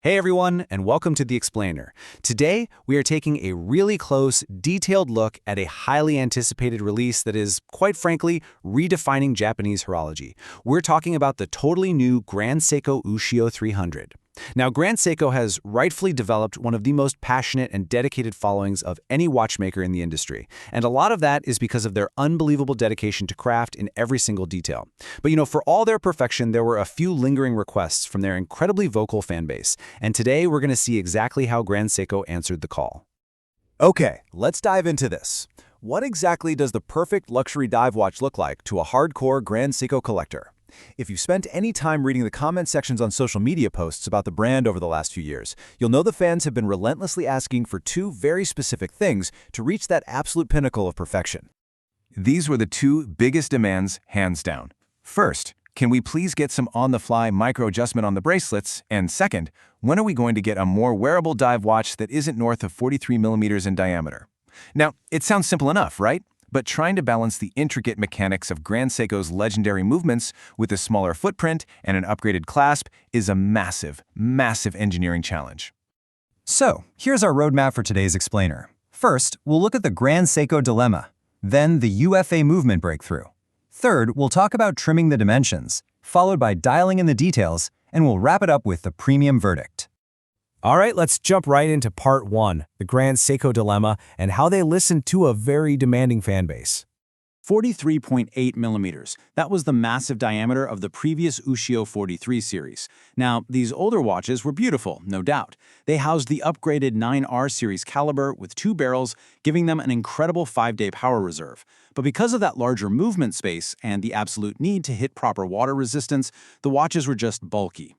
Hey everyone, and welcome to The Explainer. Today, we are taking a really close, detailed look at a highly anticipated release that is, quite frankly, redefining Japanese horology. We're talking about the totally new Grand Seiko Ushio 300. Now, Grand Seiko has rightfully developed one of the most passionate and dedicated followings of any watchmaker in the industry, and a lot of that is because of their unbelievable dedication to craft in every single detail. But for all their perfection, there were a few lingering requests from their incredibly vocal fan base, and today we're going to see exactly how Grand Seiko answered the call. Okay, let's dive into this. What exactly does the perfect luxury dive watch look like to a hardcore Grand Seiko collector? If you've spent any time reading the comment sections on social media posts about the brand over the last few years, you'll know the fans have been relentlessly asking for two very specific things to reach that absolute pinnacle of perfection. These were the two biggest demands, hands down. First, can we please get some on-the-fly micro-adjustment on the bracelets? And second, when are we going to get a more wearable dive watch that isn't north of 43 millimeters in diameter? Now, it sounds simple enough, right? But trying to balance the intricate mechanics of Grand Seiko's legendary movements with a smaller footprint and an upgraded clasp is a massive, massive engineering challenge. So, here's our roadmap for today's explainer. First, we'll look at the Grand Seiko dilemma, then the UFA movement breakthrough. Third, we'll talk about trimming the dimensions, followed by dialing in the details, and we'll wrap it up with the premium verdict. All right, let's jump right into part one, the Grand Seiko dilemma and how they listened to a very demanding fan base. 43.8 millimeters. That was the massive diameter of the previous Ushio 43 series. Now, these older watches were beautiful, no doubt. They housed the upgraded 9R series caliber with two barrels, giving them an incredible 5-day power reserve. But because of that larger movement space and the absolute need to hit proper water resistance, the watches were just bulky.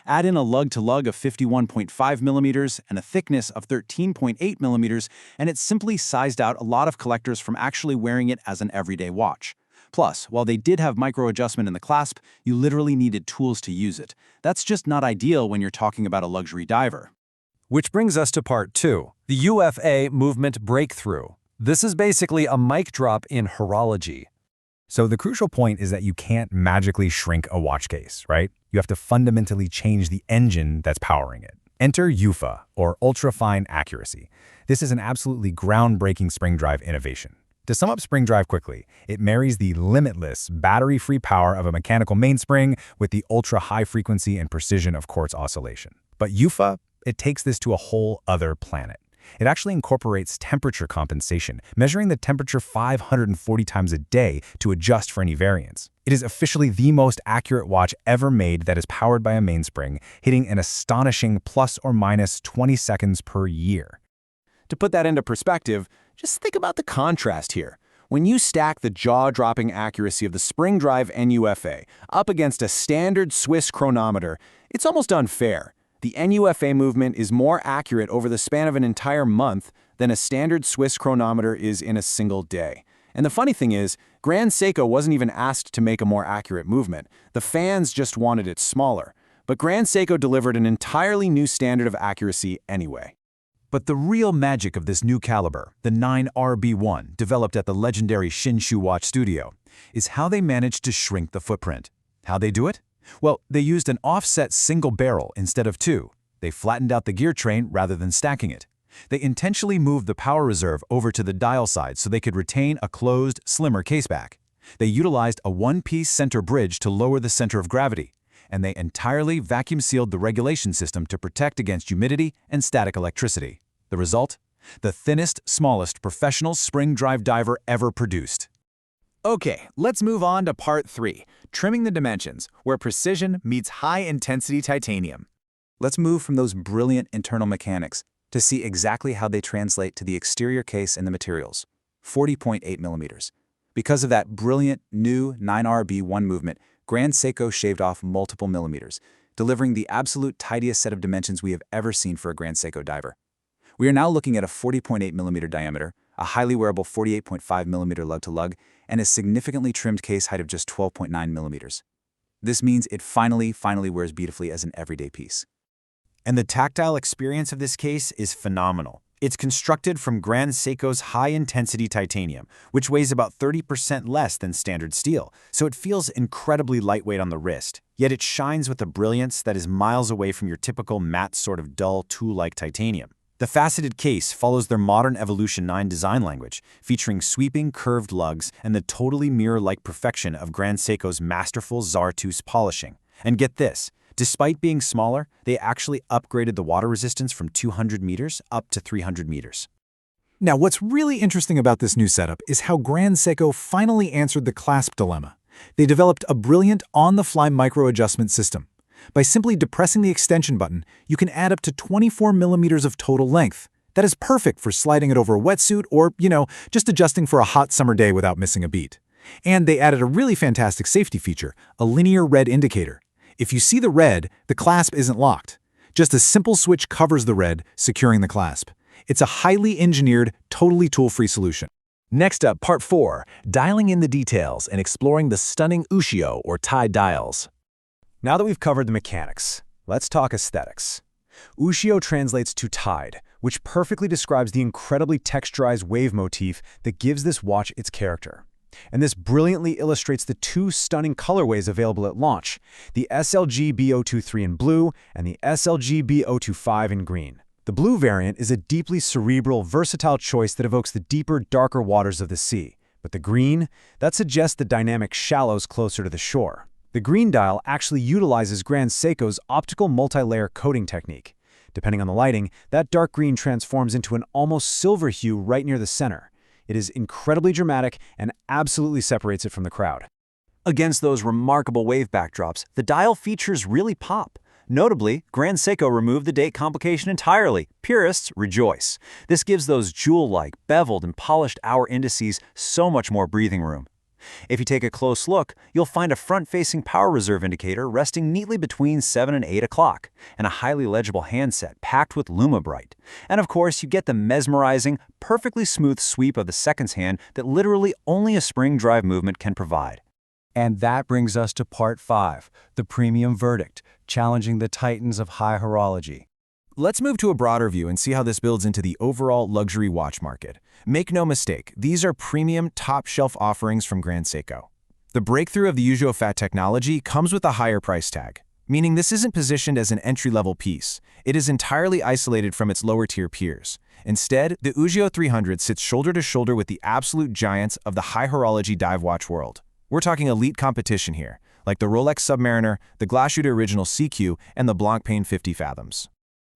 Add in a lug-to-lug of 51.5 millimeters and a thickness of 13.8 millimeters, and it simply sized out a lot of collectors from actually wearing it as an everyday watch. Plus, while they did have micro-adjustment in the clasp, you literally needed tools to use it. That's just not ideal when you're talking about a luxury diver. Which brings us to part two, the UFA movement breakthrough. This is basically a mic drop in horology. So the crucial point is that you can't magically shrink a watch case, right? You have to fundamentally change the engine that's powering it. Enter UFA, or ultra-fine accuracy. This is an absolutely groundbreaking spring drive innovation. To sum up spring drive quickly, it marries the limitless, battery-free power of a mechanical mainspring with the ultra-high frequency and precision of quartz oscillation. But UFA, it takes this to a whole other planet. It actually incorporates temperature compensation, measuring the temperature 540 times a day to adjust for any variance. It is officially the most accurate watch ever made that is powered by a mainspring, hitting an astonishing plus or minus 20 seconds per year. To put that into perspective, just think about the contrast here. When you stack the jaw-dropping accuracy of the spring drive NUFA up against a standard Swiss chronometer, it's almost unfair. The NUFA movement is more accurate over the span of an entire month than a standard Swiss chronometer is in a single day. And the funny thing is, Grand Seiko wasn't even asked to make a more accurate movement. The fans just wanted it smaller. But Grand Seiko delivered an entirely new standard of accuracy anyway. But the real magic of this new caliber, the 9RB1, developed at the legendary Shinshu Watch Studio, is how they managed to shrink the footprint. How they do it? Well, they used an offset single barrel instead of two. They flattened out the gear train rather than stacking it. They intentionally moved the power reserve over to the dial side so they could retain a closed, slimmer caseback. They utilized a one-piece center bridge to lower the center of gravity. And they entirely vacuum-sealed the regulation system to protect against humidity and static electricity. The result? The thinnest, smallest professional spring drive diver ever produced. Okay, let's move on to part 3, trimming the dimensions, where precision meets high-intensity titanium. Let's move from those brilliant internal mechanics to see exactly how they translate to the exterior case and the materials. 40.8 millimeters. Because of that brilliant new 9RB1 movement, Grand Seiko shaved off multiple millimeters, delivering the absolute tidiest set of dimensions we have ever seen for a Grand Seiko diver. We are now looking at a 40.8 millimeter diameter, a highly wearable 48.5 millimeter lug-to-lug, and a significantly trimmed case height of just 12.9 millimeters. This means it finally wears beautifully as an everyday piece. And the tactile experience of this case is phenomenal. It's constructed from Grand Seiko's high-intensity titanium, which weighs about 30% less than standard steel, so it feels incredibly lightweight on the wrist, yet it shines with a brilliance that is miles away from your typical matte sort of dull tool-like titanium. The faceted case follows their modern Evolution 9 design language, featuring sweeping, curved lugs and the totally mirror-like perfection of Grand Seiko's masterful Zartus polishing. And get this, despite being smaller, they actually upgraded the water resistance from 200 meters up to 300 meters. Now, what's really interesting about this new setup is how Grand Seiko finally answered the clasp dilemma. They developed a brilliant on-the-fly micro-adjustment system. By simply depressing the extension button, you can add up to 24 millimeters of total length. That is perfect for sliding it over a wetsuit or, just adjusting for a hot summer day without missing a beat. And they added a really fantastic safety feature, a linear red indicator. If you see the red, the clasp isn't locked. Just a simple switch covers the red, securing the clasp. It's a highly engineered, totally tool-free solution. Next up, Part 4, dialing in the details and exploring the stunning Ushio or tied dials. Now that we've covered the mechanics, let's talk aesthetics. Ushio translates to tied, which perfectly describes the incredibly texturized wave motif that gives this watch its character. And this brilliantly illustrates the two stunning colorways available at launch, the SLG B023 in blue and the SLG B025 in green. The blue variant is a deeply cerebral, versatile choice that evokes the deeper, darker waters of the sea. But the green, that suggests the dynamic shallows closer to the shore. The green dial actually utilizes Grand Seiko's optical multi-layer coating technique. Depending on the lighting, that dark green transforms into an almost silver hue right near the center. It is incredibly dramatic and absolutely separates it from the crowd. Against those remarkable wave backdrops, the dial features really pop. Notably, Grand Seiko removed the date complication entirely. Purists rejoice. This gives those jewel-like, beveled, and polished hour indices so much more breathing room. If you take a close look, you'll find a front-facing power reserve indicator resting neatly between 7 and 8 o'clock, and a highly legible handset packed with LumaBright. And of course, you get the mesmerizing, perfectly smooth sweep of the seconds hand that literally only a spring drive movement can provide. And that brings us to Part 5, the premium verdict, challenging the titans of high horology. Let's move to a broader view and see how this builds into the overall luxury watch market. Make no mistake, these are premium, top-shelf offerings from Grand Seiko. The breakthrough of the Ushio Fat technology comes with a higher price tag, meaning this isn't positioned as an entry-level piece. It is entirely isolated from its lower-tier peers. Instead, the Ushio 300 sits shoulder-to-shoulder with the absolute giants of the high horology dive watch world. We're talking elite competition here, like the Rolex Submariner, the Glashütte Original CQ, and the Blancpain 50 Fathoms.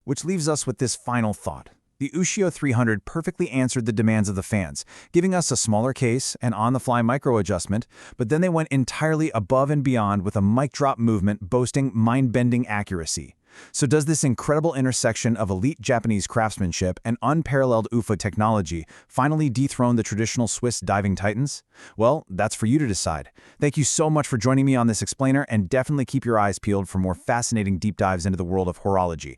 Which leaves us with this final thought. The Ushio 300 perfectly answered the demands of the fans, giving us a smaller case and on-the-fly micro-adjustment, but then they went entirely above and beyond with a mic-drop movement boasting mind-bending accuracy. So does this incredible intersection of elite Japanese craftsmanship and unparalleled UFO technology finally dethrone the traditional Swiss diving titans? Well, that's for you to decide. Thank you so much for joining me on this explainer, and definitely keep your eyes peeled for more fascinating deep dives into the world of horology.